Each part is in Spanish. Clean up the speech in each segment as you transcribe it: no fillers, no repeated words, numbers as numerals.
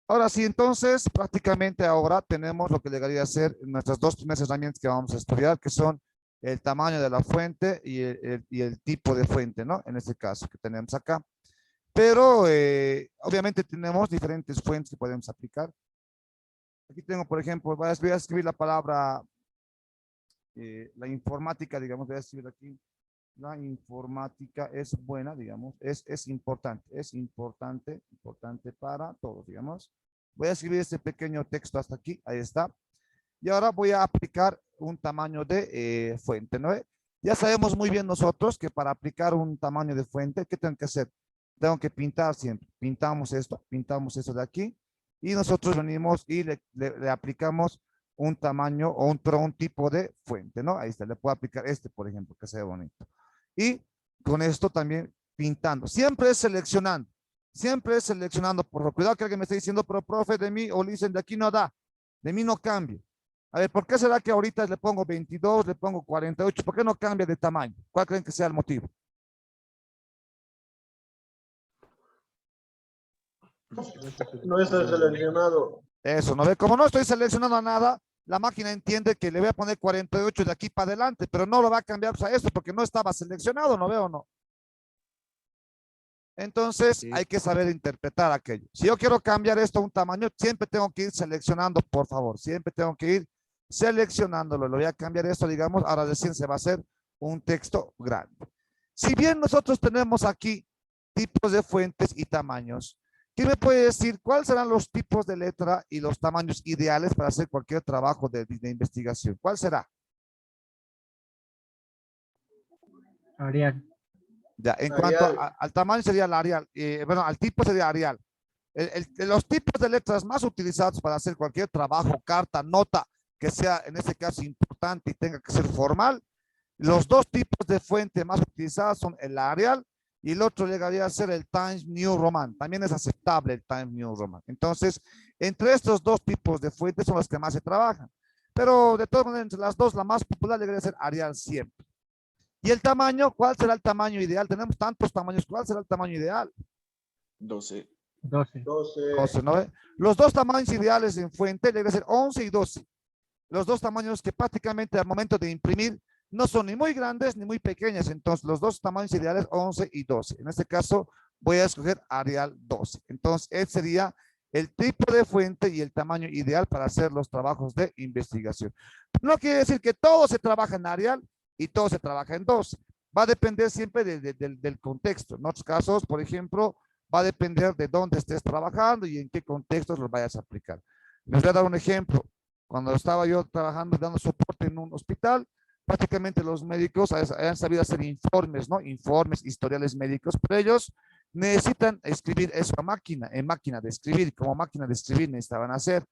Ahora sí, entonces prácticamente ahora tenemos lo que llegaría a ser nuestras dos primeras herramientas que vamos a estudiar, que son el tamaño de la fuente y el tipo de fuente, ¿no? En este caso que tenemos acá. Pero obviamente tenemos diferentes fuentes que podemos aplicar. Aquí tengo, por ejemplo, voy a escribir la palabra, la informática, digamos, voy a escribir aquí. La informática es buena, digamos, importante para todos, digamos. Voy a escribir este pequeño texto hasta aquí, ahí está. Y ahora voy a aplicar un tamaño de fuente, ¿no? Ya sabemos muy bien nosotros que para aplicar un tamaño de fuente, ¿qué tengo que hacer? Tengo que pintar siempre. Pintamos esto de aquí y nosotros venimos y le aplicamos un tamaño o un tipo de fuente, ¿no? Ahí está, le puedo aplicar este, por ejemplo, que se ve bonito. Y con esto también pintando. Siempre es seleccionando. Por cuidado que alguien me esté diciendo, pero profe, de mí, o le dicen, de aquí no da, de mí no cambia. A ver, ¿por qué será que ahorita le pongo 22, le pongo 48? ¿Por qué no cambia de tamaño? ¿Cuál creen que sea el motivo? No está seleccionado. Eso, ¿no ve? Como no estoy seleccionando nada, la máquina entiende que le voy a poner 48 de aquí para adelante, pero no lo va a cambiar a esto porque no estaba seleccionado, ¿no veo o no? Entonces hay que saber interpretar aquello. Si yo quiero cambiar esto a un tamaño, siempre tengo que ir seleccionando, por favor. Siempre tengo que ir seleccionándolo. Lo voy a cambiar esto, digamos, ahora recién se va a hacer un texto grande. Si bien nosotros tenemos aquí tipos de fuentes y tamaños, ¿qué me puede decir cuáles serán los tipos de letra y los tamaños ideales para hacer cualquier trabajo de investigación? ¿Cuál será? Arial. Ya, en cuanto Arial. al tamaño sería el Arial, bueno, al tipo sería Arial. Los tipos de letras más utilizados para hacer cualquier trabajo, carta, nota, que sea en este caso importante y tenga que ser formal, los dos tipos de fuente más utilizados son el Arial y el otro llegaría a ser el Times New Roman. También es aceptable el Times New Roman. Entonces, entre estos dos tipos de fuentes son las que más se trabajan. Pero de todas maneras, entre las dos, la más popular llegaría a ser Arial siempre. ¿Y el tamaño? ¿Cuál será el tamaño ideal? Tenemos tantos tamaños. ¿Cuál será el tamaño ideal? 12. 12. 12, ¿no? Los dos tamaños ideales en fuente deben ser 11 y 12. Los dos tamaños que prácticamente al momento de imprimir no son ni muy grandes ni muy pequeñas. Entonces, los dos tamaños ideales 11 y 12. En este caso, voy a escoger Arial 12. Entonces, ese sería el tipo de fuente y el tamaño ideal para hacer los trabajos de investigación. No quiere decir que todo se trabaja en Arial y todo se trabaja en 12. Va a depender siempre del contexto. En otros casos, por ejemplo, va a depender de dónde estés trabajando y en qué contextos los vayas a aplicar. Les voy a dar un ejemplo. Cuando estaba yo trabajando, dando soporte en un hospital, prácticamente los médicos han sabido hacer informes, ¿no? Informes, historiales médicos, pero ellos necesitan escribir eso a máquina, en máquina de escribir, como máquina de escribir necesitaban hacer.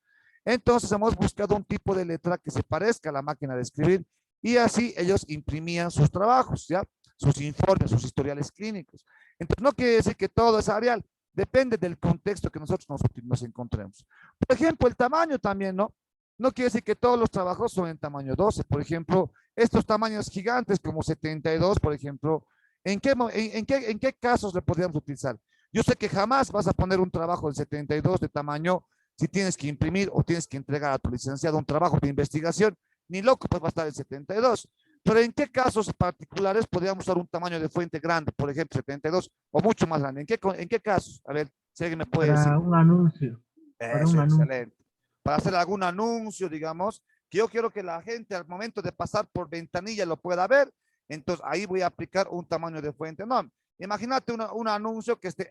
Entonces hemos buscado un tipo de letra que se parezca a la máquina de escribir y así ellos imprimían sus trabajos, ¿ya? Sus informes, sus historiales clínicos. Entonces no quiere decir que todo es Arial, depende del contexto que nosotros nos encontremos. Por ejemplo, el tamaño también, ¿no? No quiere decir que todos los trabajos son en tamaño 12. Por ejemplo, estos tamaños gigantes como 72, por ejemplo, ¿en qué casos le podríamos utilizar? Yo sé que jamás vas a poner un trabajo en 72 de tamaño si tienes que imprimir o tienes que entregar a tu licenciado un trabajo de investigación, ni loco pues va a estar en 72. Pero ¿en qué casos particulares podríamos usar un tamaño de fuente grande, por ejemplo 72 o mucho más grande? ¿En qué casos? A ver, si alguien me puede decir. Para un anuncio. Para Eso, un anuncio. excelente. Para hacer algún anuncio, digamos, que yo quiero que la gente al momento de pasar por ventanilla lo pueda ver, entonces ahí voy a aplicar un tamaño de fuente. No, imagínate un anuncio que esté,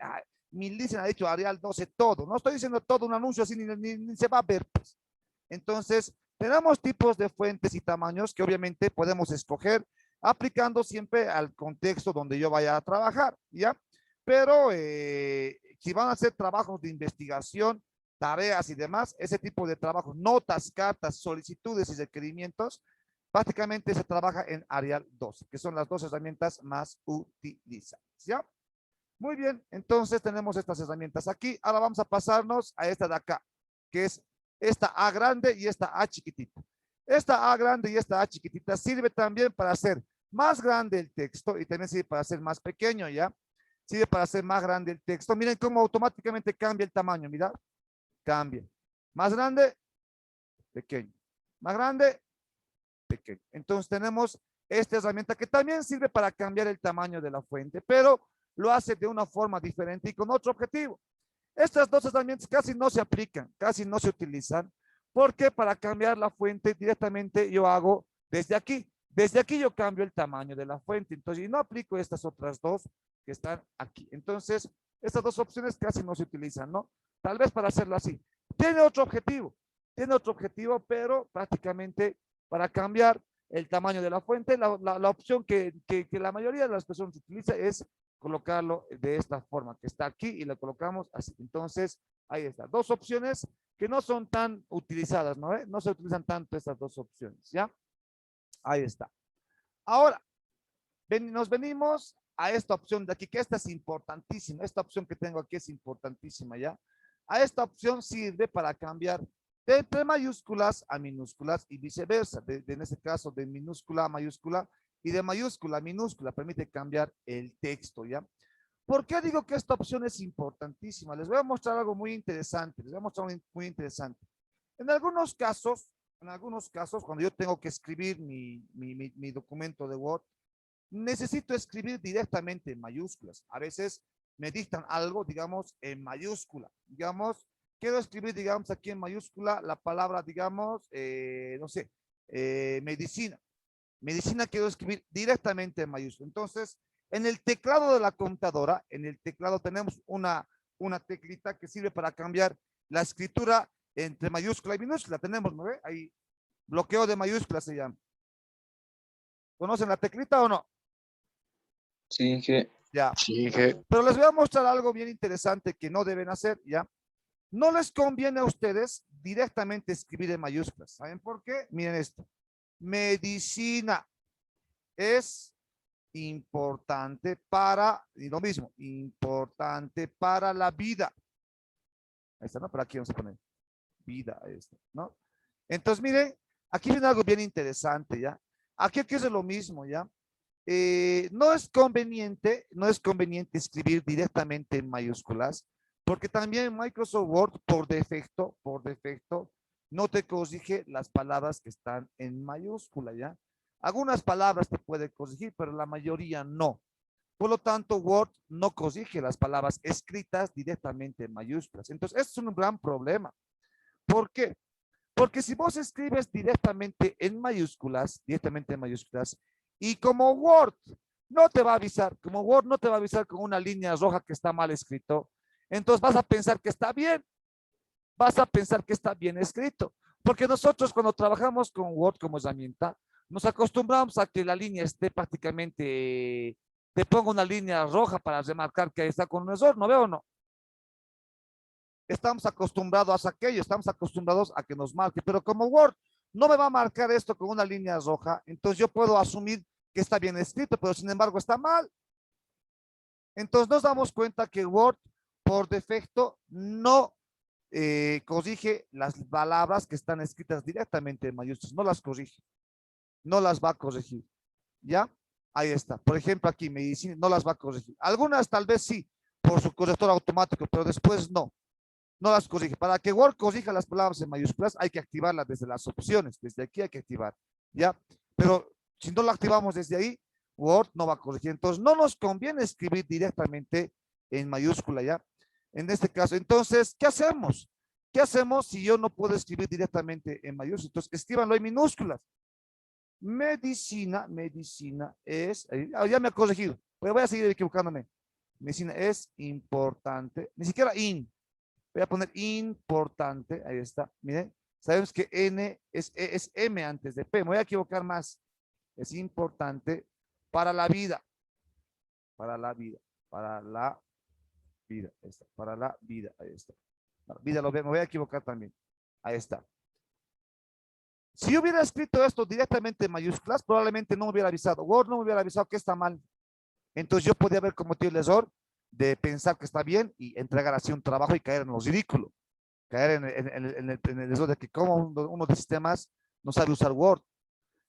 mi licen ha dicho Arial 12 todo, no estoy diciendo todo un anuncio así, ni se va a ver, pues. Entonces, tenemos tipos de fuentes y tamaños que obviamente podemos escoger aplicando siempre al contexto donde yo vaya a trabajar, ¿ya? Pero si van a hacer trabajos de investigación, tareas y demás, ese tipo de trabajos, notas, cartas, solicitudes y requerimientos, prácticamente se trabaja en Arial 12, que son las dos herramientas más utilizadas, ¿ya? Muy bien, entonces tenemos estas herramientas aquí. Ahora vamos a pasarnos a esta de acá, que es esta A grande y esta A chiquitita. Esta A grande y esta A chiquitita sirve también para hacer más grande el texto y también sirve para hacer más pequeño, ¿ya? Sirve para hacer más grande el texto. Miren cómo automáticamente cambia el tamaño, mira. cambia. Más grande, pequeño. Más grande, pequeño. Entonces tenemos esta herramienta que también sirve para cambiar el tamaño de la fuente, pero lo hace de una forma diferente y con otro objetivo. Estas dos herramientas casi no se aplican, casi no se utilizan, porque para cambiar la fuente directamente yo hago desde aquí. Desde aquí yo cambio el tamaño de la fuente, entonces, y no aplico estas otras dos que están aquí. Entonces, estas dos opciones casi no se utilizan, ¿no? Tal vez para hacerlo así. Tiene otro objetivo, pero prácticamente para cambiar el tamaño de la fuente, la opción que la mayoría de las personas utiliza es colocarlo de esta forma, que está aquí y lo colocamos así. Entonces, ahí está. Dos opciones que no son tan utilizadas, ¿no? No se utilizan tanto estas dos opciones, ¿ya? Ahí está. Ahora, nos venimos a esta opción de aquí, que esta es importantísima. Esta opción que tengo aquí es importantísima, ¿ya? A esta opción sirve para cambiar de mayúsculas a minúsculas y viceversa. En este caso, de minúscula a mayúscula y de mayúscula a minúscula. Permite cambiar el texto, ¿ya? ¿Por qué digo que esta opción es importantísima? Les voy a mostrar algo muy interesante. Les voy a mostrar algo muy interesante. En algunos casos, cuando yo tengo que escribir mi documento de Word, necesito escribir directamente en mayúsculas. A veces me dictan algo, digamos, en mayúscula. Digamos, quiero escribir, digamos, aquí en mayúscula la palabra, digamos, no sé, medicina. Medicina quiero escribir directamente en mayúscula. Entonces, en el teclado de la computadora, en el teclado tenemos una teclita que sirve para cambiar la escritura entre mayúscula y minúscula. Tenemos, ¿no ve? Ahí, bloqueo de mayúscula se llama. ¿Conocen la teclita o no? Sí, que. Ya. Sí, que. Pero les voy a mostrar algo bien interesante que no deben hacer, ¿ya? No les conviene a ustedes directamente escribir en mayúsculas. ¿Saben por qué? Miren esto. Medicina es importante para, y lo mismo, importante para la vida. Ahí está, ¿no? Pero aquí vamos a poner vida, ahí está, ¿no? Entonces, miren, aquí viene algo bien interesante, ¿ya? Aquí es lo mismo, ¿ya? No es conveniente escribir directamente en mayúsculas, porque también Microsoft Word por defecto, no te corrige las palabras que están en mayúscula, ¿ya? Algunas palabras te puede corregir, pero la mayoría no. Por lo tanto, Word no corrige las palabras escritas directamente en mayúsculas. Entonces, esto es un gran problema. ¿Por qué? Porque si vos escribes directamente en mayúsculas, y como Word no te va a avisar, con una línea roja que está mal escrito, entonces vas a pensar que está bien, escrito. Porque nosotros cuando trabajamos con Word como herramienta, nos acostumbramos a que la línea esté prácticamente, te pongo una línea roja para remarcar que está con un error, ¿no veo o no? Estamos acostumbrados a aquello, estamos acostumbrados a que nos marque, pero como Word no me va a marcar esto con una línea roja, entonces yo puedo asumir que está bien escrito, pero sin embargo está mal. Entonces nos damos cuenta que Word por defecto no corrige las palabras que están escritas directamente en mayúsculas, no las corrige, no las va a corregir, ¿ya? Ahí está, por ejemplo aquí medicina no las va a corregir, algunas tal vez sí, por su corrector automático, pero después no las corrige. Para que Word corrija las palabras en mayúsculas hay que activarlas desde las opciones, desde aquí hay que activar, ¿ya? Pero si no la activamos desde ahí, Word no va a corregir, entonces no nos conviene escribir directamente en mayúscula, ¿ya? En este caso, entonces, ¿qué hacemos? ¿Qué hacemos si yo no puedo escribir directamente en mayúsculas? Entonces, escríbanlo en minúsculas. Medicina es, ya me ha corregido, pero voy a seguir equivocándome. Medicina es importante, ni siquiera voy a poner importante, ahí está, miren, sabemos que N es M antes de P, me voy a equivocar más, es importante para la vida, ahí está, vida me voy a equivocar también, ahí está. Si yo hubiera escrito esto directamente en mayúsculas, probablemente no me hubiera avisado, Word no me hubiera avisado que está mal, entonces yo podía haber cometido el error de pensar que está bien y entregar así un trabajo y caer en lo ridículo, caer en el error de que como uno de sistemas no sabe usar Word.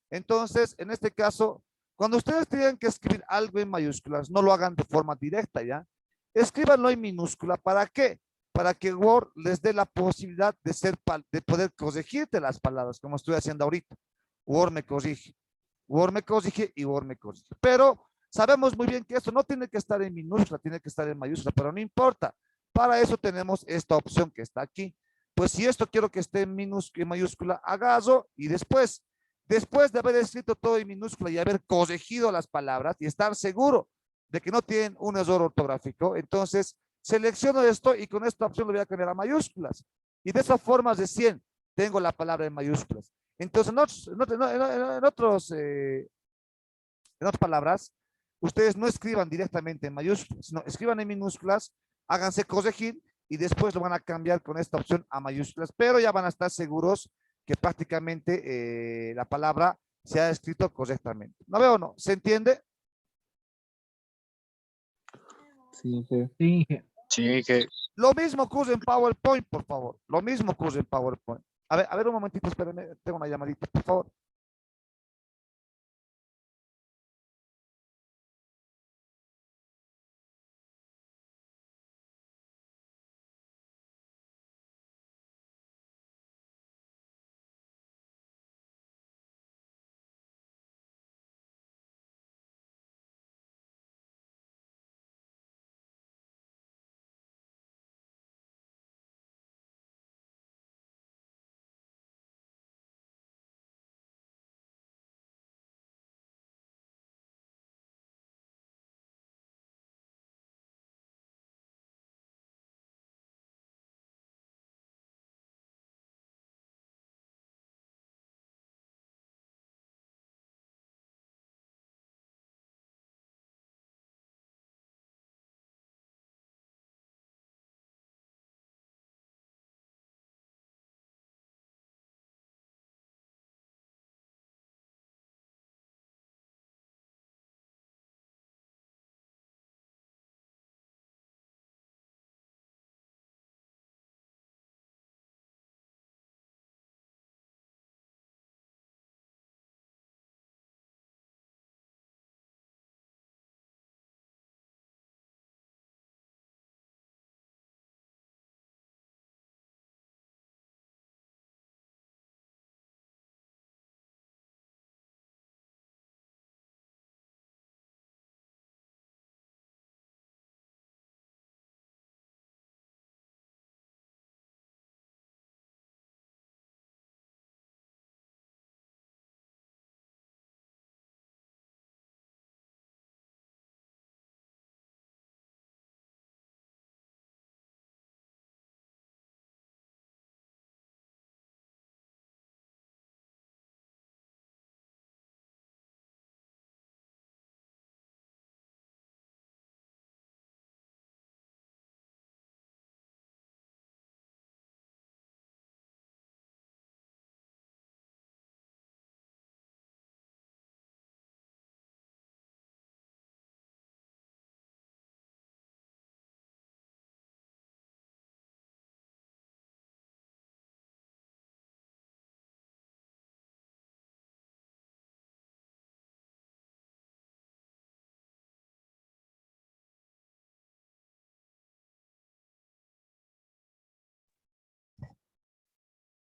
Entonces, en este caso, cuando ustedes tengan que escribir algo en mayúsculas, no lo hagan de forma directa, ¿ya? Escríbanlo en minúscula, ¿para qué? para que Word les dé la posibilidad de poder corregirte las palabras, como estoy haciendo ahorita. Word me corrige y Word me corrige. Pero sabemos muy bien que esto no tiene que estar en minúscula, tiene que estar en mayúscula, pero no importa. Para eso tenemos esta opción que está aquí. Pues si esto quiero que esté en mayúscula, agarro y después de haber escrito todo en minúscula y haber corregido las palabras y estar seguro de que no tienen un error ortográfico, entonces selecciono esto y con esta opción lo voy a cambiar a mayúsculas. Y de esa forma recién tengo la palabra en mayúsculas. Entonces, en otras palabras, ustedes no escriban directamente en mayúsculas, sino escriban en minúsculas, háganse corregir y después lo van a cambiar con esta opción a mayúsculas, pero ya van a estar seguros que prácticamente la palabra se ha escrito correctamente. ¿No veo o no? ¿Se entiende? Sí, jefe. Sí, jefe. Sí, que Lo mismo ocurre en PowerPoint, por favor. Lo mismo ocurre en PowerPoint. A ver un momentito, espérenme, tengo una llamadita, por favor.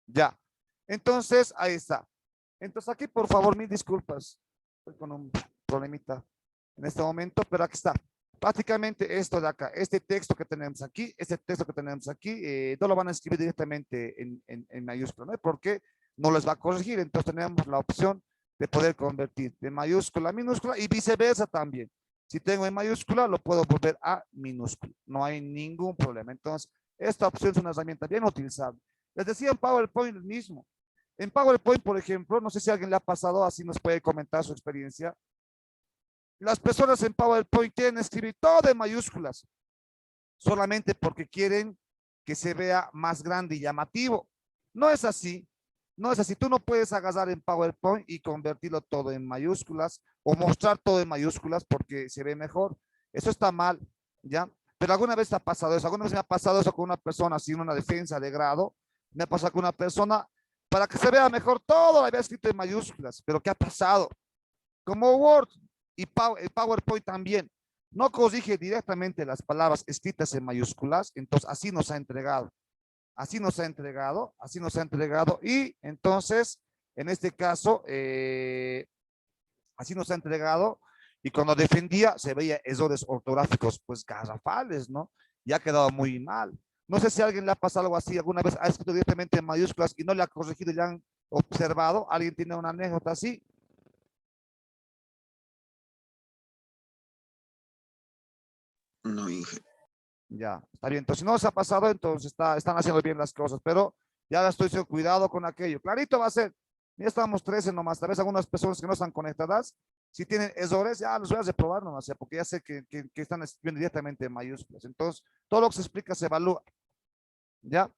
Ya. Entonces, ahí está. Entonces, aquí, por favor, mil disculpas. Estoy con un problemita en este momento, pero aquí está. Prácticamente esto de acá, este texto que tenemos aquí, no lo van a escribir directamente en mayúscula, ¿no? Porque no les va a corregir. Entonces, tenemos la opción de poder convertir de mayúscula a minúscula y viceversa también. Si tengo en mayúscula, lo puedo volver a minúscula. No hay ningún problema. Entonces, esta opción es una herramienta bien utilizable. Les decía en PowerPoint mismo. En PowerPoint, por ejemplo, no sé si a alguien le ha pasado, así nos puede comentar su experiencia. Las personas en PowerPoint quieren escribir todo en mayúsculas, solamente porque quieren que se vea más grande y llamativo. No es así. No es así. Tú no puedes agarrar en PowerPoint y convertirlo todo en mayúsculas o mostrar todo en mayúsculas porque se ve mejor. Eso está mal, ¿ya? Pero alguna vez te ha pasado eso. Alguna vez me ha pasado eso con una persona sin una defensa de grado. Me ha pasado con una persona para que se vea mejor todo lo había escrito en mayúsculas. Pero ¿qué ha pasado? Como Word y PowerPoint también. no corrige directamente las palabras escritas en mayúsculas, entonces así nos ha entregado. Así nos ha entregado, así nos ha entregado y entonces, en este caso, así nos ha entregado y cuando defendía se veía errores ortográficos, pues garrafales, ¿no? Y ha quedado muy mal. No sé si a alguien le ha pasado algo así, alguna vez ha escrito directamente en mayúsculas y no le ha corregido y le han observado. ¿Alguien tiene una anécdota así? No, Inge. Ya, está bien. Entonces, si no se ha pasado, entonces están haciendo bien las cosas, pero ya estoy diciendo cuidado con aquello. Clarito va a ser. Ya estamos 13 nomás. Tal vez algunas personas que no están conectadas, si tienen errores, ya los voy a reprobar nomás, ya, porque ya sé que están escribiendo directamente en mayúsculas. Entonces, todo lo que se explica se evalúa. ¿Ya?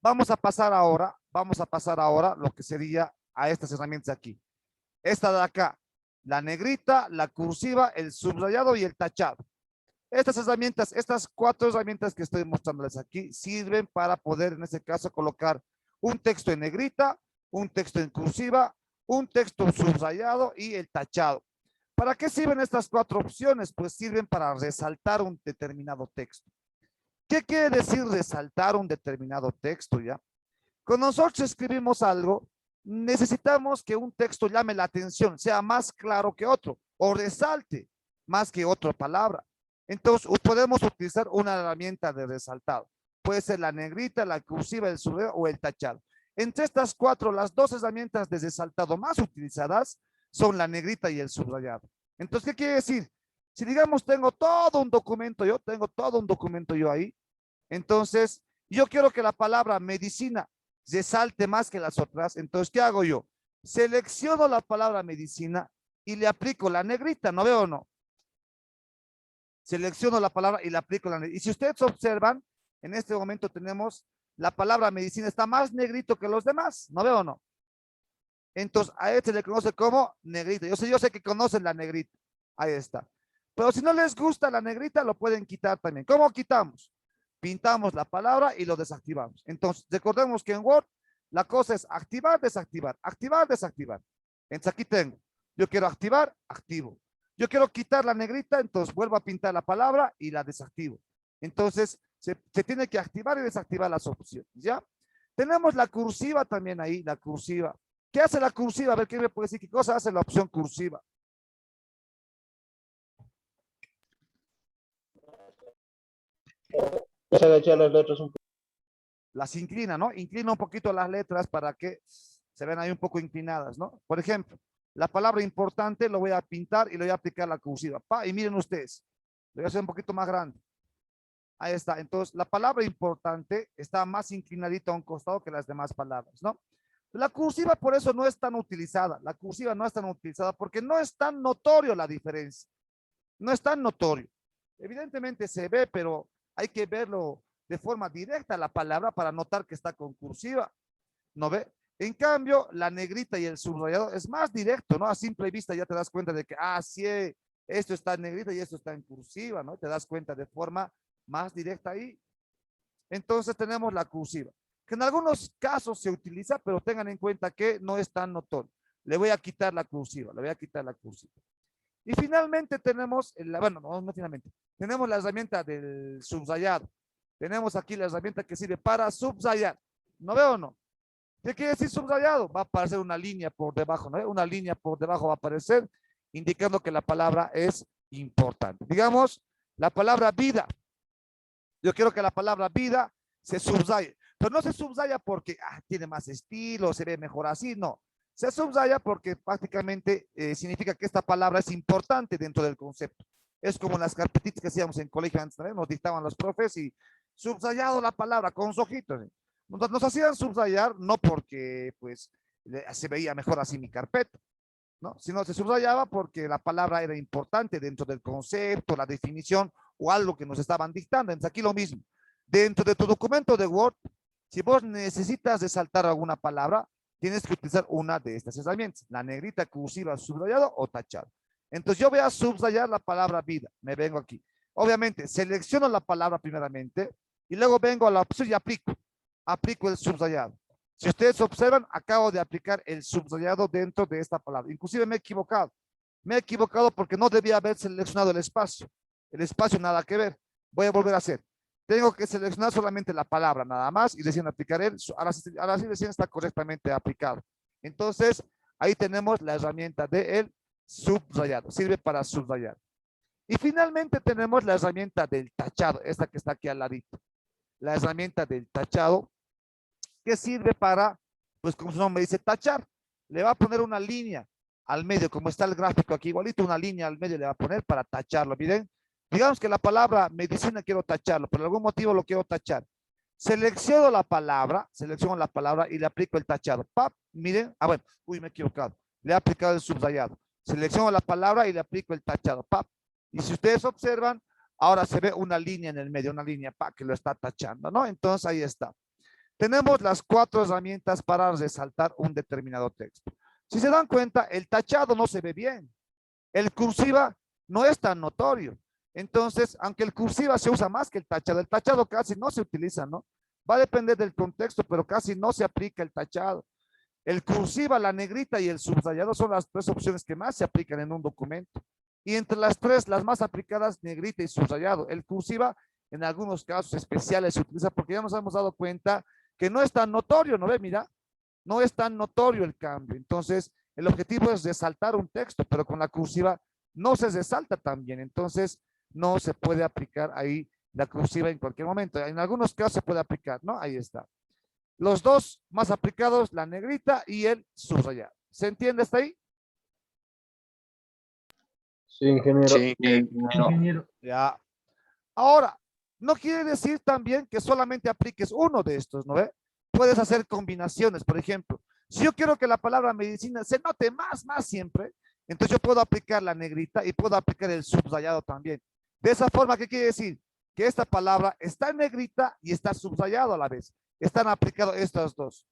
Vamos a pasar ahora lo que sería a estas herramientas aquí. Esta de acá, la negrita, la cursiva, el subrayado y el tachado. Estas herramientas, estas 4 herramientas que estoy mostrándoles aquí, sirven para poder, en este caso, colocar un texto en negrita, un texto en cursiva, un texto subrayado y el tachado. ¿Para qué sirven estas 4 opciones? Pues sirven para resaltar un determinado texto. ¿Qué quiere decir resaltar un determinado texto ya? Cuando nosotros escribimos algo, necesitamos que un texto llame la atención, sea más claro que otro, o resalte más que otra palabra. Entonces, podemos utilizar una herramienta de resaltado. Puede ser la negrita, la cursiva, el subrayado o el tachado. Entre estas 4, las 2 herramientas de resaltado más utilizadas son la negrita y el subrayado. Entonces, ¿qué quiere decir? Si digamos tengo todo un documento yo ahí, entonces yo quiero que la palabra medicina resalte más que las otras. Entonces, ¿qué hago yo? Selecciono la palabra medicina y le aplico la negrita, ¿no veo o no? Selecciono la palabra y le aplico la negrita. Y si ustedes observan, en este momento tenemos la palabra medicina está más negrito que los demás, ¿no veo o no? Entonces, a este le conoce como negrita. Yo sé que conocen la negrita. Ahí está. Pero si no les gusta la negrita, lo pueden quitar también. ¿Cómo quitamos? Pintamos la palabra y lo desactivamos. Entonces, recordemos que en Word la cosa es activar, desactivar, activar, desactivar. Entonces, aquí tengo. Yo quiero activar, activo. Yo quiero quitar la negrita, entonces vuelvo a pintar la palabra y la desactivo. Entonces, se tiene que activar y desactivar las opciones, ¿ya? Tenemos la cursiva también ahí, la cursiva. ¿Qué hace la cursiva? A ver, ¿qué me puede decir? ¿Qué cosa hace la opción cursiva? Se agachan las letras un poco. Las inclina, ¿no? Inclina un poquito las letras para que se ven ahí un poco inclinadas, ¿no? Por ejemplo, la palabra importante lo voy a pintar y lo voy a aplicar la cursiva. Y miren ustedes, lo voy a hacer un poquito más grande. Ahí está. Entonces, la palabra importante está más inclinadita a un costado que las demás palabras, ¿no? La cursiva por eso no es tan utilizada. La cursiva no es tan utilizada porque no es tan notorio la diferencia. No es tan notorio. Evidentemente se ve, pero hay que verlo de forma directa la palabra para notar que está con cursiva. ¿No ve? En cambio, la negrita y el subrayado es más directo, ¿no? A simple vista ya te das cuenta de que, sí, esto está en negrita y esto está en cursiva, ¿no? Te das cuenta de forma más directa ahí. Entonces tenemos la cursiva, que en algunos casos se utiliza, pero tengan en cuenta que no es tan notorio. Le voy a quitar la cursiva, le voy a quitar la cursiva. Y finalmente tenemos, bueno, no finalmente, tenemos la herramienta del subrayado. Tenemos aquí la herramienta que sirve para subrayar. ¿No veo o no? ¿Qué quiere decir subrayado? Va a aparecer una línea por debajo, ¿no? Una línea por debajo va a aparecer, indicando que la palabra es importante. Digamos, la palabra vida. Yo quiero que la palabra vida se subraye, pero no se subraya porque tiene más estilo, se ve mejor así, no. Se subraya porque prácticamente significa que esta palabra es importante dentro del concepto. Es como las carpetitas que hacíamos en colegio antes, ¿no? Nos dictaban los profes y subrayado la palabra con los ojitos. Nos hacían subrayar no porque pues se veía mejor así mi carpeta, ¿no? Sino se subrayaba porque la palabra era importante dentro del concepto, la definición o algo que nos estaban dictando. Entonces aquí lo mismo. Dentro de tu documento de Word, si vos necesitas resaltar alguna palabra, tienes que utilizar una de estas herramientas, la negrita, cursiva, subrayado o tachado. Entonces yo voy a subrayar la palabra vida, me vengo aquí. Obviamente selecciono la palabra primeramente y luego vengo a la opción y aplico el subrayado. Si ustedes observan, acabo de aplicar el subrayado dentro de esta palabra. Inclusive me he equivocado. Me he equivocado porque no debía haber seleccionado el espacio. El espacio nada que ver. Voy a volver a hacer. Tengo que seleccionar solamente la palabra nada más y recién aplicar el. Ahora sí recién está correctamente aplicado. Entonces, ahí tenemos la herramienta del subrayado. Sirve para subrayar. Y finalmente tenemos la herramienta del tachado. Esta que está aquí al ladito. La herramienta del tachado que sirve para, pues como su nombre dice, tachar. Le va a poner una línea al medio, como está el gráfico aquí, igualito una línea al medio le va a poner para tacharlo. Miren, digamos que la palabra medicina quiero tacharlo, por algún motivo lo quiero tachar. Selecciono la palabra y le aplico el tachado. ¡Pap! Miren, bueno, uy, me he equivocado. Le he aplicado el subrayado. Selecciono la palabra y le aplico el tachado. ¡Pap! Y si ustedes observan, ahora se ve una línea en el medio, una línea que lo está tachando, ¿no? Entonces ahí está. Tenemos las 4 herramientas para resaltar un determinado texto. Si se dan cuenta, el tachado no se ve bien. El cursiva no es tan notorio. Entonces, aunque el cursiva se usa más que el tachado casi no se utiliza, ¿no? Va a depender del contexto, pero casi no se aplica el tachado. El cursiva, la negrita y el subrayado son las 3 opciones que más se aplican en un documento. Y entre las 3, las más aplicadas, negrita y subrayado. El cursiva, en algunos casos especiales, se utiliza porque ya nos hemos dado cuenta que no es tan notorio, ¿no ve? Mira, no es tan notorio el cambio. Entonces, el objetivo es resaltar un texto, pero con la cursiva no se resalta tan bien. Entonces, no se puede aplicar ahí la cursiva en cualquier momento. En algunos casos se puede aplicar, ¿no? Ahí está. Los 2 más aplicados, la negrita y el subrayado. ¿Se entiende hasta ahí? Sí, ingeniero. Sí, Ingeniero. Ya. Ahora, no quiere decir también que solamente apliques uno de estos, ¿no ve? Puedes hacer combinaciones, por ejemplo. Si yo quiero que la palabra medicina se note más siempre, entonces yo puedo aplicar la negrita y puedo aplicar el subrayado también. De esa forma, ¿qué quiere decir? Que esta palabra está en negrita y está subrayado a la vez. Están aplicados estas 2.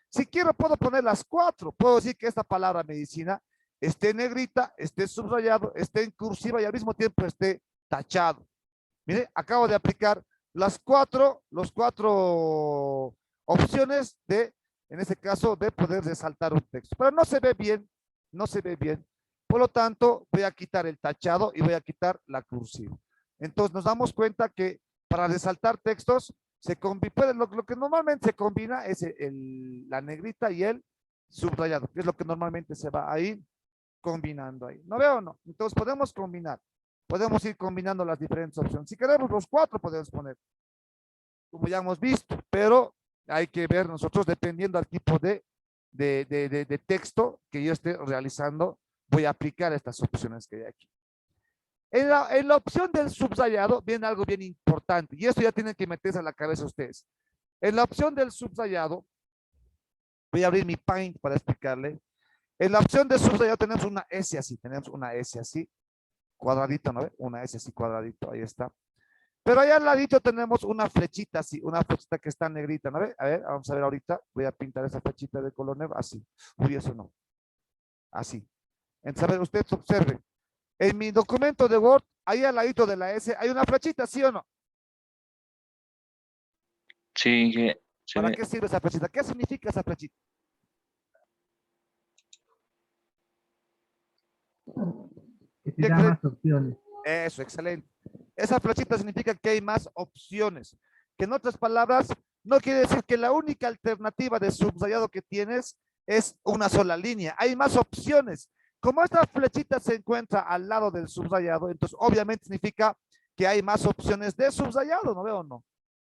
Si quiero, puedo poner las 4. Puedo decir que esta palabra medicina esté en negrita, esté subrayado, esté en cursiva y al mismo tiempo esté tachado. Mire, acabo de aplicar los 4 opciones de, en este caso, de poder resaltar un texto. Pero no se ve bien, no se ve bien. Por lo tanto, voy a quitar el tachado y voy a quitar la cursiva. Entonces, nos damos cuenta que para resaltar textos, lo que normalmente se combina es la negrita y el subrayado, que es lo que normalmente se va a ir combinando ahí. ¿No veo o no? Entonces, podemos combinar. Podemos ir combinando las diferentes opciones. Si queremos los 4 podemos poner, como ya hemos visto, pero hay que ver nosotros dependiendo del tipo de texto que yo esté realizando, voy a aplicar estas opciones que hay aquí. En la opción del subrayado viene algo bien importante y esto ya tienen que meterse a la cabeza ustedes. En la opción del subrayado, voy a abrir mi Paint para explicarle. En la opción de subrayado tenemos una S así, cuadradito, ¿no ve? Una S así cuadradito, ahí está. Pero allá al ladito tenemos una flechita así, una flechita que está negrita, ¿no ve? A ver, vamos a ver ahorita. Voy a pintar esa flechita de color negro, así. Uy, eso no. Así. Entonces, a ver, usted observe. En mi documento de Word, ahí al ladito de la S, hay una flechita, ¿sí o no? sí, ¿Para qué sirve esa flechita? ¿Qué significa esa flechita? Que te da más opciones. Eso, excelente. Esa flechita significa que hay más opciones. Que en otras palabras, no quiere decir que la única alternativa de subrayado que tienes es una sola línea. Hay más opciones. Como esta flechita se encuentra al lado del subrayado, entonces obviamente significa que hay más opciones de subrayado, ¿no veo o no?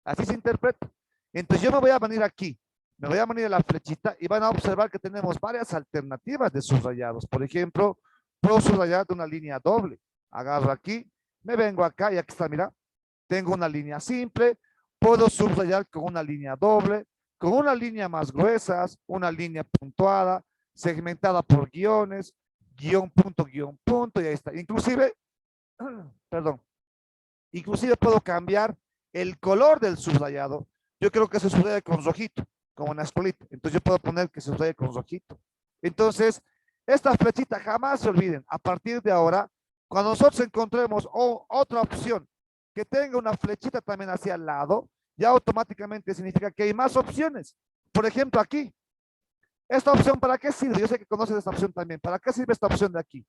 Así se interpreta. Entonces yo me voy a venir aquí, me voy a venir a la flechita y van a observar que tenemos varias alternativas de subrayados. Por ejemplo, puedo subrayar de una línea doble. Agarro aquí, me vengo acá y aquí está, mira. Tengo una línea simple, puedo subrayar con una línea doble, con una línea más gruesas, una línea puntuada, segmentada por guiones, guión, punto, y ahí está. Inclusive, perdón, inclusive puedo cambiar el color del subrayado. Yo creo que se subraye con rojito, como una escuelita. Entonces yo puedo poner que se subraye con rojito. Entonces, esta flechita jamás se olviden. A partir de ahora, cuando nosotros encontremos otra opción que tenga una flechita también hacia el lado, ya automáticamente significa que hay más opciones. Por ejemplo, aquí. ¿Esta opción para qué sirve? Yo sé que conoces esta opción también. ¿Para qué sirve esta opción de aquí?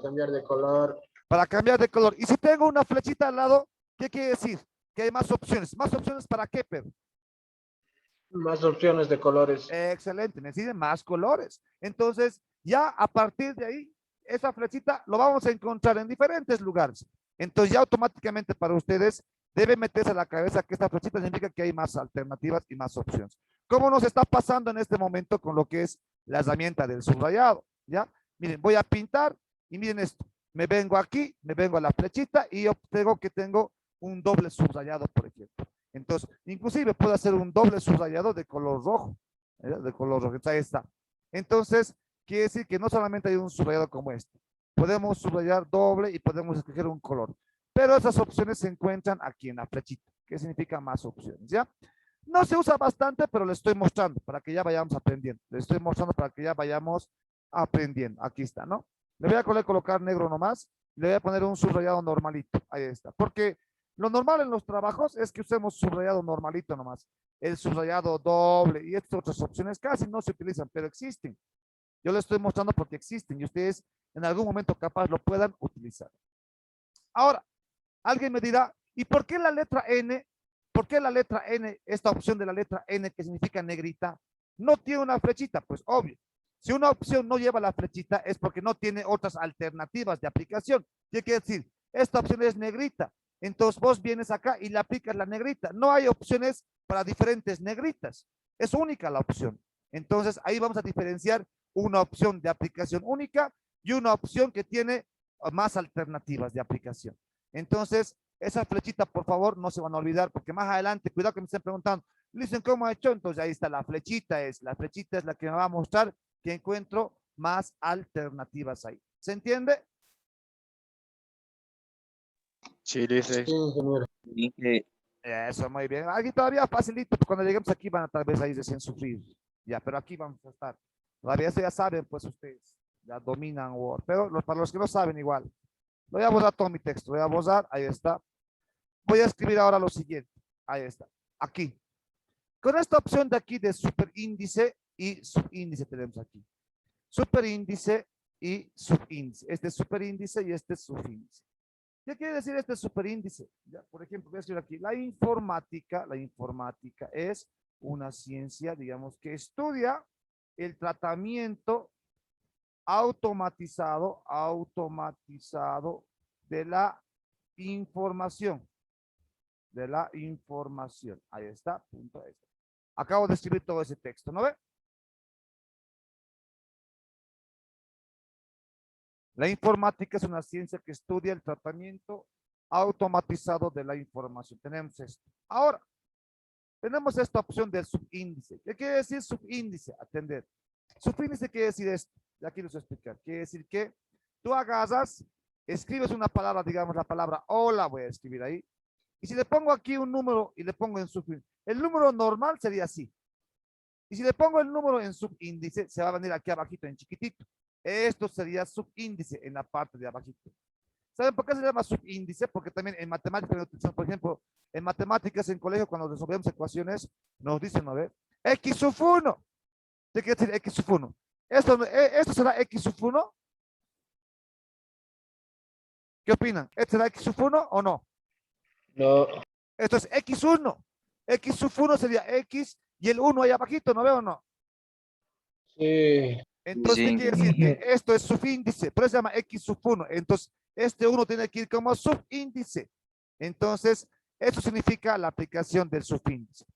cambiar de color. Para cambiar de color. Y si tengo una flechita al lado, ¿qué quiere decir? Que hay más opciones. ¿Más opciones para qué, Pedro? Más opciones de colores. Excelente, necesiten más colores. Entonces, ya a partir de ahí, esa flechita lo vamos a encontrar en diferentes lugares. Entonces, ya automáticamente para ustedes debe meterse a la cabeza que esta flechita significa que hay más alternativas y más opciones. ¿Cómo nos está pasando en este momento con lo que es la herramienta del subrayado? ¿Ya? Miren, voy a pintar y miren esto. Me vengo aquí, me vengo a la flechita y obtengo que tengo un doble subrayado, por ejemplo. Entonces, inclusive puedo hacer un doble subrayado de color rojo. De color rojo. Ahí está. Entonces, quiere decir que no solamente hay un subrayado como este. Podemos subrayar doble y podemos escoger un color. Pero esas opciones se encuentran aquí en la flechita, que significa más opciones, ¿ya? No se usa bastante, pero le estoy mostrando para que ya vayamos aprendiendo. Le estoy mostrando para que ya vayamos aprendiendo. Aquí está, ¿no? Le voy a colocar negro nomás. Le voy a poner un subrayado normalito. Ahí está. Porque lo normal en los trabajos es que usemos subrayado normalito nomás. El subrayado doble y estas otras opciones casi no se utilizan, pero existen. Yo les estoy mostrando porque existen y ustedes en algún momento capaz lo puedan utilizar. Ahora, alguien me dirá, ¿y por qué la letra N? ¿Por qué la letra N, esta opción de la letra N que significa negrita, no tiene una flechita? Pues obvio. Si una opción no lleva la flechita es porque no tiene otras alternativas de aplicación. ¿Qué quiere decir? Esta opción es negrita. Entonces vos vienes acá y le aplicas la negrita. No hay opciones para diferentes negritas. Es única la opción. Entonces ahí vamos a diferenciar una opción de aplicación única y una opción que tiene más alternativas de aplicación. Entonces, esa flechita, por favor, no se van a olvidar, porque más adelante, cuidado que me estén preguntando, dicen, ¿cómo ha hecho? Entonces ahí está, la flechita es la que me va a mostrar que encuentro más alternativas ahí. ¿Se entiende? Sí, dice. Sí, ingeniero. Eso, muy bien. Aquí todavía facilito, cuando lleguemos aquí van a tal vez ahí recién sufrir. Ya, pero aquí vamos a estar. Todavía eso ya saben, pues ustedes ya dominan Word, pero para los que no saben igual. Voy a borrar todo mi texto, voy a borrar, ahí está. Voy a escribir ahora lo siguiente, ahí está, aquí. Con esta opción de aquí de superíndice y subíndice tenemos aquí. Superíndice y subíndice. Este es superíndice y este es subíndice. ¿Qué quiere decir este superíndice? Ya, por ejemplo, voy a escribir aquí, la informática es una ciencia, digamos, que estudia el tratamiento automatizado de la información. Ahí está, punto. Acabo de escribir todo ese texto, ¿no ve? La informática es una ciencia que estudia el tratamiento automatizado de la información. Tenemos esto. Ahora, tenemos esta opción del subíndice. ¿Qué quiere decir subíndice? Atender. Subíndice quiere decir esto. Ya aquí les voy a explicar. Quiere decir que tú agarras, escribes una palabra, digamos la palabra hola, voy a escribir ahí. Y si le pongo aquí un número y le pongo en subíndice, el número normal sería así. Y si le pongo el número en subíndice, se va a venir aquí abajito en chiquitito. Esto sería subíndice en la parte de abajito. ¿Saben por qué se llama subíndice? Porque también en matemáticas, por ejemplo, en matemáticas en colegio, cuando resolvemos ecuaciones, nos dicen, ¿no ve? X sub 1. ¿Qué quiere decir X sub 1? ¿Esto será X sub 1? ¿Qué opinan? ¿Esto será X sub 1 o no? No. Esto es X1. X sub 1 sería X y el 1 ahí abajito, ¿no veo o no? Sí. Entonces, ¿qué quiere decir? Que esto es subíndice, por eso se llama X sub 1. Entonces, este 1 tiene que ir como subíndice. Entonces, eso significa la aplicación del subíndice.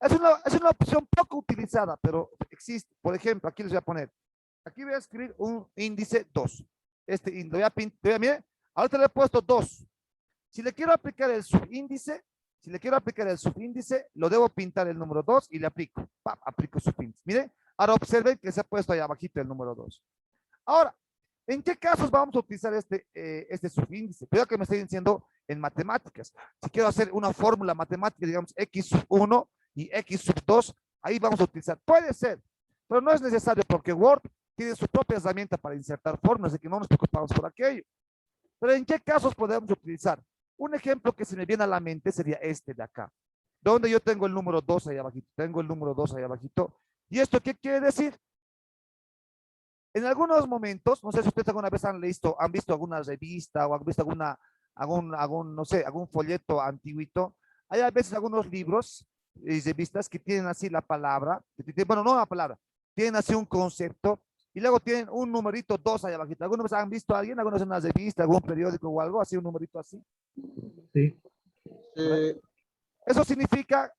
Es una opción poco utilizada, pero existe. Por ejemplo, aquí les voy a poner. Aquí voy a escribir un índice 2. Lo voy a pintar, miren, ahorita le he puesto 2. Si le quiero aplicar el subíndice, lo debo pintar el número 2 y le aplico. ¡Pap! Aplico subíndice. Miren, ahora observen que se ha puesto ahí abajito el número 2. Ahora, ¿en qué casos vamos a utilizar este subíndice? Cuidado que me estoy diciendo en matemáticas. Si quiero hacer una fórmula matemática, digamos X sub 1 y X sub 2, ahí vamos a utilizar. Puede ser, pero no es necesario porque Word tiene su propia herramienta para insertar fórmulas, así que no nos preocupamos por aquello. Pero ¿en qué casos podemos utilizar? Un ejemplo que se me viene a la mente sería este de acá, donde yo tengo el número 2 ahí abajito. ¿Y esto qué quiere decir? En algunos momentos, no sé si ustedes alguna vez han visto alguna revista o han visto no sé, algún folleto antiguito. Hay a veces algunos libros y revistas que tienen así la palabra, bueno, no la palabra, tienen así un concepto y luego tienen un numerito 2 ahí abajito. ¿Alguna vez han visto a alguien, alguna vez en una revista, algún periódico o algo, así un numerito así? Sí. Sí. Eso significa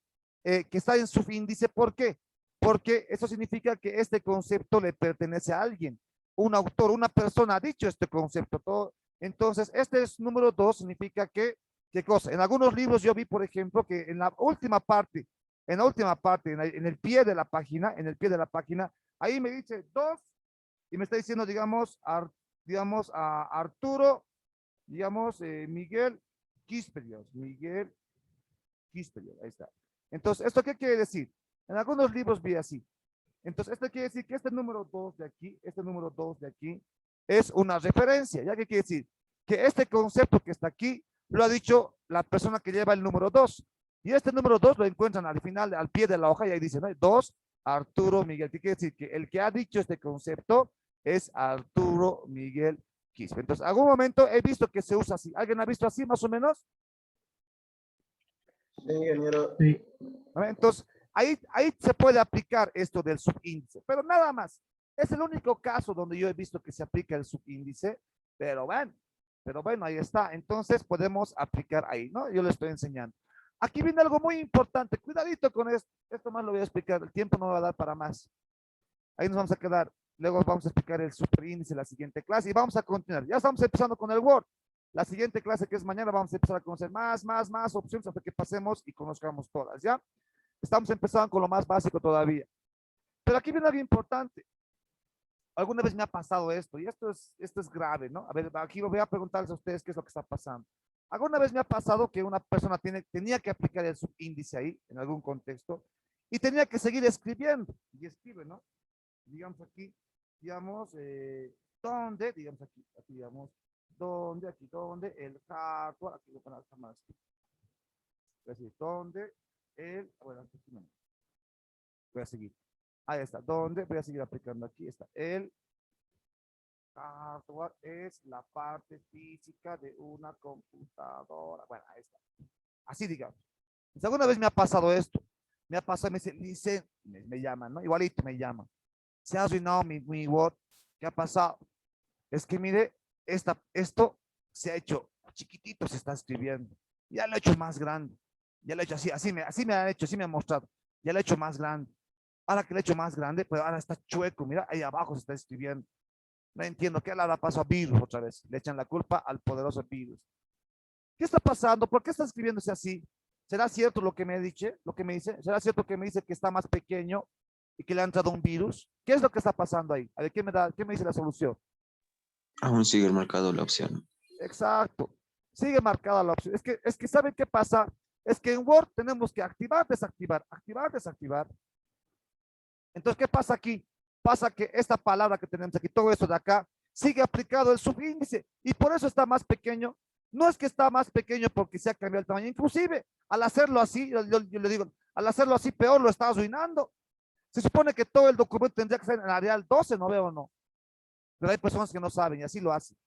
que está en subíndice. ¿Por qué? Porque eso significa que este concepto le pertenece a alguien. Un autor, una persona ha dicho este concepto. Todo. Entonces, este es número 2, significa que, ¿qué cosa? En algunos libros yo vi, por ejemplo, que en la última parte, en el pie de la página, ahí me dice 2 y me está diciendo, digamos, a Arturo, digamos, Miguel Quisperio, ahí está. Entonces, ¿esto qué quiere decir? En algunos libros vi así. Entonces, esto quiere decir que este número 2 de aquí, es una referencia. ¿Ya qué quiere decir? Que este concepto que está aquí lo ha dicho la persona que lleva el número 2. Y este número 2 lo encuentran al final, al pie de la hoja, y ahí dice, ¿no? 2, Arturo Miguel. ¿Qué quiere decir? Que el que ha dicho este concepto es Arturo Miguel Quispe. Entonces, en algún momento he visto que se usa así. ¿Alguien ha visto así más o menos? Sí, ingeniero. Sí. Entonces, ahí se puede aplicar esto del subíndice, pero nada más. Es el único caso donde yo he visto que se aplica el subíndice, pero bueno, ahí está. Entonces podemos aplicar ahí, ¿no? Yo le estoy enseñando. Aquí viene algo muy importante. Cuidadito con esto. Esto más lo voy a explicar. El tiempo no me va a dar para más. Ahí nos vamos a quedar. Luego vamos a explicar el superíndice en la siguiente clase y vamos a continuar. Ya estamos empezando con el Word. La siguiente clase, que es mañana, vamos a empezar a conocer más opciones hasta que pasemos y conozcamos todas, ¿ya? Estamos empezando con lo más básico todavía. Pero aquí viene algo importante. Alguna vez me ha pasado esto, y esto es grave, ¿no? A ver, aquí voy a preguntarles a ustedes qué es lo que está pasando. Alguna vez me ha pasado que una persona tenía que aplicar el subíndice ahí, en algún contexto, y tenía que seguir escribiendo, y escribe, ¿no? Digamos aquí, digamos, ¿dónde? Digamos aquí, digamos, ¿dónde? Aquí, ¿dónde? El hardware, aquí lo van a dejar más. Es decir, ¿dónde? Bueno, aquí no. Voy a seguir. Ahí está. ¿Dónde? Voy a seguir aplicando aquí. Está. El hardware es la parte física de una computadora. Bueno, ahí está. Así digamos. ¿Alguna vez me ha pasado esto? Me ha pasado, me dice, me llaman, ¿no? Igualito me llaman. Se ha arruinado mi Word. ¿Qué ha pasado? Es que mire, esto se ha hecho chiquitito, se está escribiendo. Ya lo he hecho más grande. Ya lo he hecho así me han hecho, así me han mostrado. Ya lo he hecho más grande. Ahora que lo he hecho más grande, pues ahora está chueco. Mira, ahí abajo se está escribiendo. No entiendo qué le da paso a virus otra vez. Le echan la culpa al poderoso virus. ¿Qué está pasando? ¿Por qué está escribiéndose así? ¿Será cierto lo que me dice? ¿Será cierto que me dice que está más pequeño y que le ha entrado un virus? ¿Qué es lo que está pasando ahí? A ver, ¿qué me dice la solución? Aún sigue marcado la opción. Exacto. Sigue marcada la opción. Es que ¿saben qué pasa? Es que en Word tenemos que activar, desactivar, activar, desactivar. Entonces, ¿qué pasa aquí? Pasa que esta palabra que tenemos aquí, todo esto de acá, sigue aplicado el subíndice y por eso está más pequeño. No es que está más pequeño porque se ha cambiado el tamaño. Inclusive, al hacerlo así, yo le digo, al hacerlo así peor lo está arruinando. Se supone que todo el documento tendría que estar en Arial 12, ¿no veo o no? Pero hay personas que no saben y así lo hacen.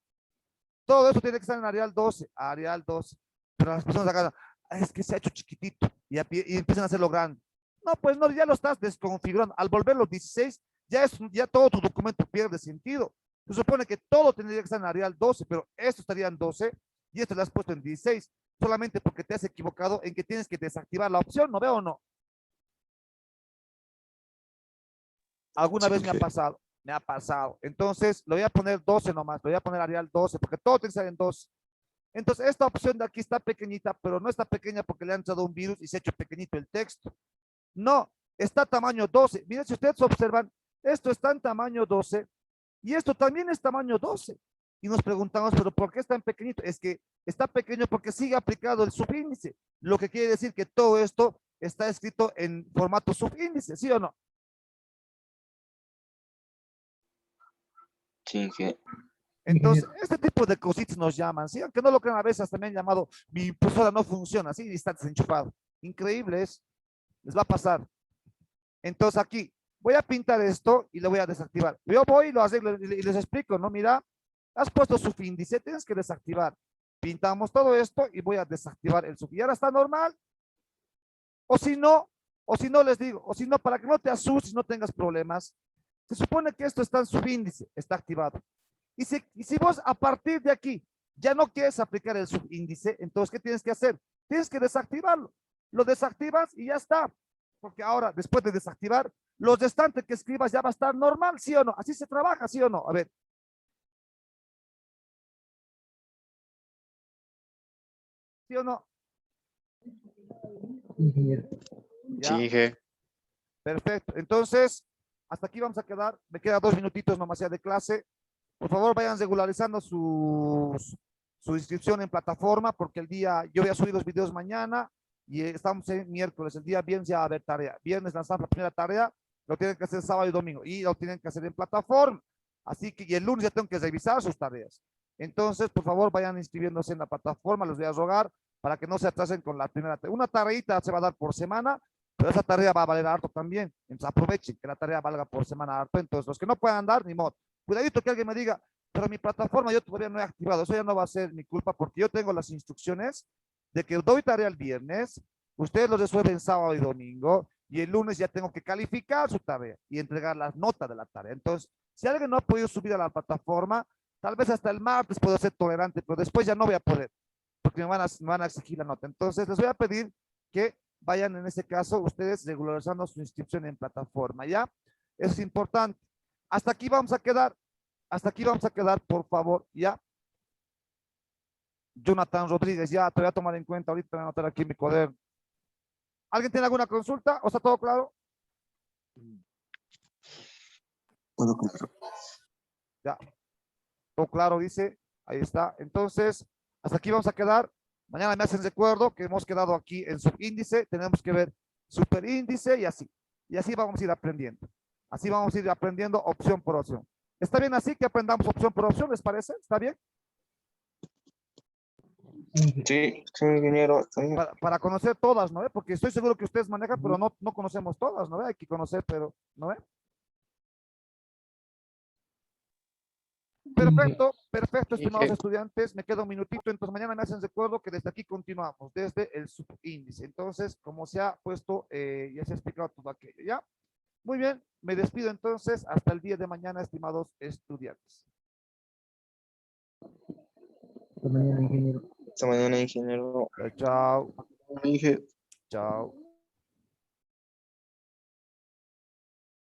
Todo eso tiene que estar en Arial 12, Arial 12. Pero las personas acá, es que se ha hecho chiquitito y empiezan a hacerlo grande. No, pues no, ya lo estás desconfigurando. Al volverlo 16, ya todo tu documento pierde sentido. Se supone que todo tendría que estar en Arial 12, pero esto estaría en 12 y esto lo has puesto en 16, solamente porque te has equivocado en que tienes que desactivar la opción, ¿no veo o no? Alguna vez me ha pasado. Me ha pasado. Entonces, lo voy a poner 12 nomás, lo voy a poner Arial 12, porque todo tiene que estar en 12. Entonces, esta opción de aquí está pequeñita, pero no está pequeña porque le han entrado un virus y se ha hecho pequeñito el texto. No, está tamaño 12. Miren, si ustedes observan, esto está en tamaño 12 y esto también es tamaño 12. Y nos preguntamos, ¿pero por qué está en pequeñito? Es que está pequeño porque sigue aplicado el subíndice, lo que quiere decir que todo esto está escrito en formato subíndice, ¿sí o no? Sí, que Entonces, este tipo de cositas nos llaman, ¿sí? Aunque no lo crean, a veces también llamado, mi impresora no funciona, ¿sí? Y está desenchufado. Increíble es, les va a pasar. Entonces aquí, voy a pintar esto y lo voy a desactivar. Yo voy y lo arreglo y les explico, ¿no? Mira, has puesto subíndice, tienes que desactivar. Pintamos todo esto y voy a desactivar el sub. Y ahora está normal. O si no les digo, o si no, para que no te asustes, no tengas problemas. Se supone que esto está en subíndice, está activado. Y si vos a partir de aquí ya no quieres aplicar el subíndice, entonces, ¿qué tienes que hacer? Tienes que desactivarlo. Lo desactivas y ya está. Porque ahora, después de desactivar, los restantes que escribas ya va a estar normal, ¿sí o no? Así se trabaja, ¿sí o no? A ver. ¿Sí o no? Ingeniero. Ya. Sí, G. Perfecto. Entonces, hasta aquí vamos a quedar. Me quedan 2 minutitos nomás ya de clase. Por favor, vayan regularizando su inscripción en plataforma, porque yo voy a subir los videos mañana y estamos en miércoles. El día viernes ya va a haber tarea. Viernes lanzamos la primera tarea, lo tienen que hacer sábado y domingo y lo tienen que hacer en plataforma. Así que, y el lunes ya tengo que revisar sus tareas. Entonces, por favor, vayan inscribiéndose en la plataforma. Les voy a rogar para que no se atrasen con la primera tarea. Una tareita se va a dar por semana, pero esa tarea va a valer harto también. Entonces, aprovechen que la tarea valga por semana harto. Entonces, los que no puedan dar, ni modo. Cuidadito que alguien me diga, pero mi plataforma yo todavía no he activado. Eso ya no va a ser mi culpa porque yo tengo las instrucciones de que doy tarea el viernes, ustedes lo resuelven sábado y domingo, y el lunes ya tengo que calificar su tarea y entregar las notas de la tarea. Entonces, si alguien no ha podido subir a la plataforma, tal vez hasta el martes puedo ser tolerante, pero después ya no voy a poder, porque me van a exigir la nota. Entonces, les voy a pedir que vayan en este caso ustedes regularizando su inscripción en plataforma, ¿ya? Eso es importante. Hasta aquí vamos a quedar. Hasta aquí vamos a quedar, por favor, ¿ya? Jonathan Rodríguez, ya te voy a tomar en cuenta, ahorita voy a anotar aquí en mi cuaderno. ¿Alguien tiene alguna consulta o está todo claro? Puedo comprar. Ya, todo claro, dice, ahí está. Entonces, hasta aquí vamos a quedar. Mañana me hacen recuerdo que hemos quedado aquí en subíndice, tenemos que ver superíndice y así. Y así vamos a ir aprendiendo. Así vamos a ir aprendiendo opción por opción. ¿Está bien así que aprendamos opción por opción? ¿Les parece? ¿Está bien? Sí, sí, ingeniero, está bien. Para conocer todas, ¿no? Porque estoy seguro que ustedes manejan, pero no conocemos todas, ¿no? Hay que conocer, pero, ¿no? Perfecto, perfecto, estimados estudiantes. Me queda un minutito, entonces mañana me hacen recuerdo que desde aquí continuamos, desde el subíndice. Entonces, como se ha puesto, ya se ha explicado todo aquello, ¿ya? Muy bien, me despido entonces hasta el día de mañana, estimados estudiantes. Hasta mañana, ingeniero. Hasta mañana, ingeniero. Chao, Dije. chao.